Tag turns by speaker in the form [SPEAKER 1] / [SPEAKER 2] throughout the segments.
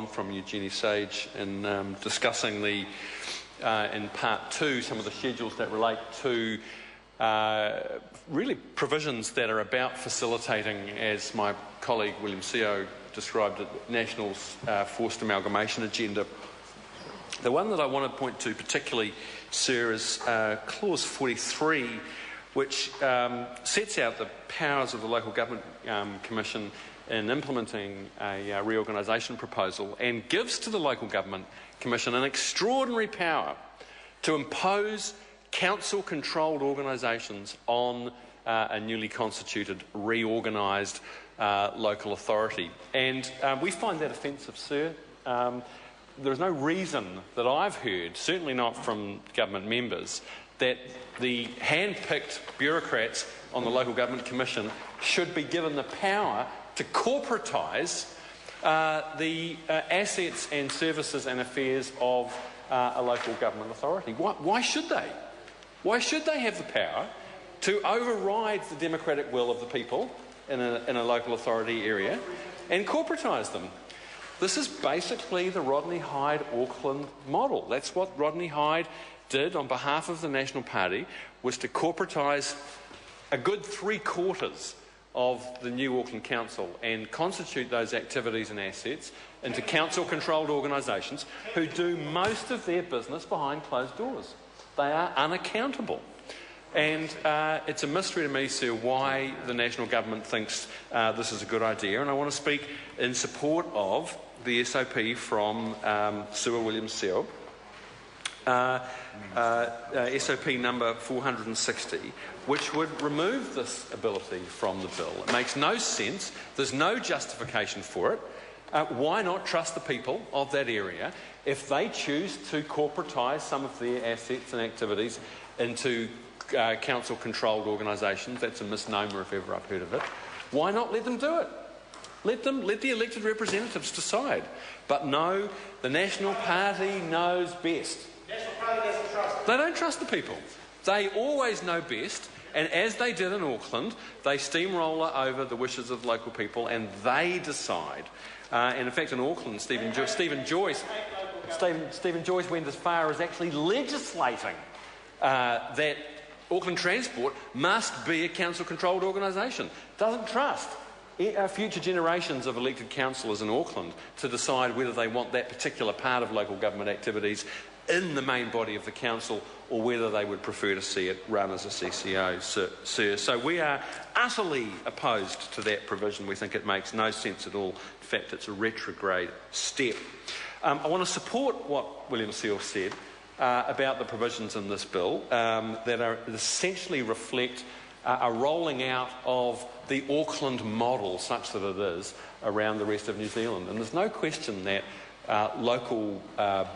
[SPEAKER 1] from Eugenie Sage in discussing the, in part 2, some of the schedules that relate to really provisions that are about facilitating, as my colleague William Seo described it, National's forced amalgamation agenda. The one that I want to point to particularly, Sir, is clause 43, which sets out the powers of the Local Government Commission in implementing a reorganisation proposal and gives to the Local Government Commission an extraordinary power to impose council-controlled organisations on a newly constituted, reorganised local authority. And we find that offensive, Sir. There's no reason that I've heard, certainly not from government members, that the hand-picked bureaucrats on the Local Government Commission should be given the power to corporatise the assets and services and affairs of a local government authority. Why should they? Why should they have the power to override the democratic will of the people in a local authority area and corporatise them? This is basically the Rodney Hyde-Auckland model. That's what Rodney Hyde did on behalf of the National Party, was to corporatise a good 3/4 of the new Auckland Council and constitute those activities and assets into council-controlled organisations who do most of their business behind closed doors. They are unaccountable. And it's a mystery to me, Sir, why the National Government thinks this is a good idea. And I want to speak in support of the SOP from Sir William Seo, SOP number 460, which would remove this ability from the bill. It makes no sense. There's no justification for it. Why not trust the people of that area if they choose to corporatise some of their assets and activities into council-controlled organisations? That's a misnomer if ever I've heard of it. Why not let them do it? Let the elected representatives decide. But no, the National Party knows best.
[SPEAKER 2] National Party doesn't trust.
[SPEAKER 1] They don't trust the people. They always know best, and as they did in Auckland, they steamroller over the wishes of local people and they decide. And in fact, in Auckland, Stephen Joyce went as far as actually legislating that Auckland Transport must be a council-controlled organisation. Doesn't trust future generations of elected councillors in Auckland to decide whether they want that particular part of local government activities in the main body of the council or whether they would prefer to see it run as a CCO, Sir. So we are utterly opposed to that provision. We think it makes no sense at all. In fact, it's a retrograde step. I want to support what William Seo said about the provisions in this bill that are essentially reflect a rolling out of the Auckland model, such that it is, around the rest of New Zealand. And there's no question that local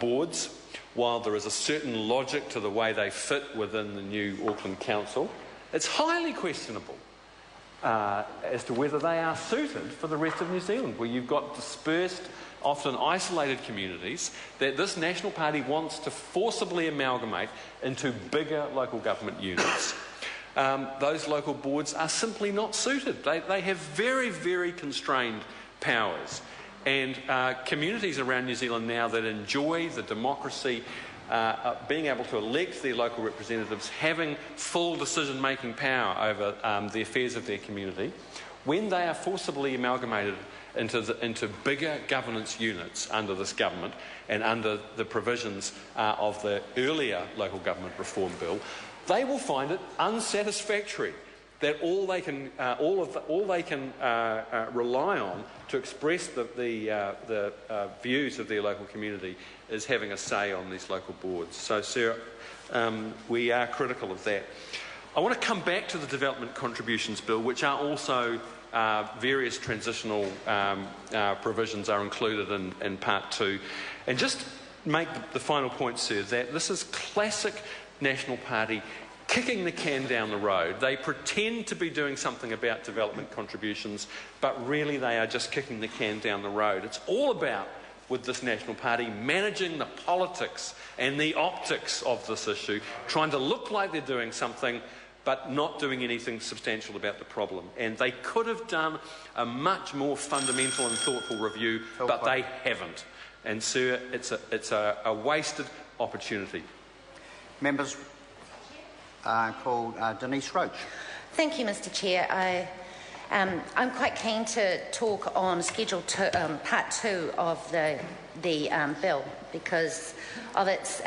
[SPEAKER 1] boards, while there is a certain logic to the way they fit within the new Auckland Council, it's highly questionable as to whether they are suited for the rest of New Zealand, where you've got dispersed, often isolated communities that this National Party wants to forcibly amalgamate into bigger local government units. Those local boards are simply not suited. They have very, very constrained powers. And communities around New Zealand now that enjoy the democracy, being able to elect their local representatives, having full decision-making power over the affairs of their community, when they are forcibly amalgamated into bigger governance units under this government and under the provisions of the earlier local government reform bill, they will find it unsatisfactory that all they can rely on to express the views of their local community is having a say on these local boards. So, Sarah, we are critical of that. I want to come back to the Development Contributions Bill, which are also various transitional provisions are included in Part 2, and just make the final point, Sir, that this is classic National Party kicking the can down the road. They pretend to be doing something about development contributions, but really they are just kicking the can down the road. It's all about, with this National Party, managing the politics and the optics of this issue, trying to look like they're doing something, but not doing anything substantial about the problem. And they could have done a much more fundamental and thoughtful review, but they haven't. And, sir, it's a wasted opportunity.
[SPEAKER 3] Members called Denise Roach.
[SPEAKER 4] Thank you, Mr. Chair. I'm quite keen to talk on Schedule 2, Part 2 of the bill because of its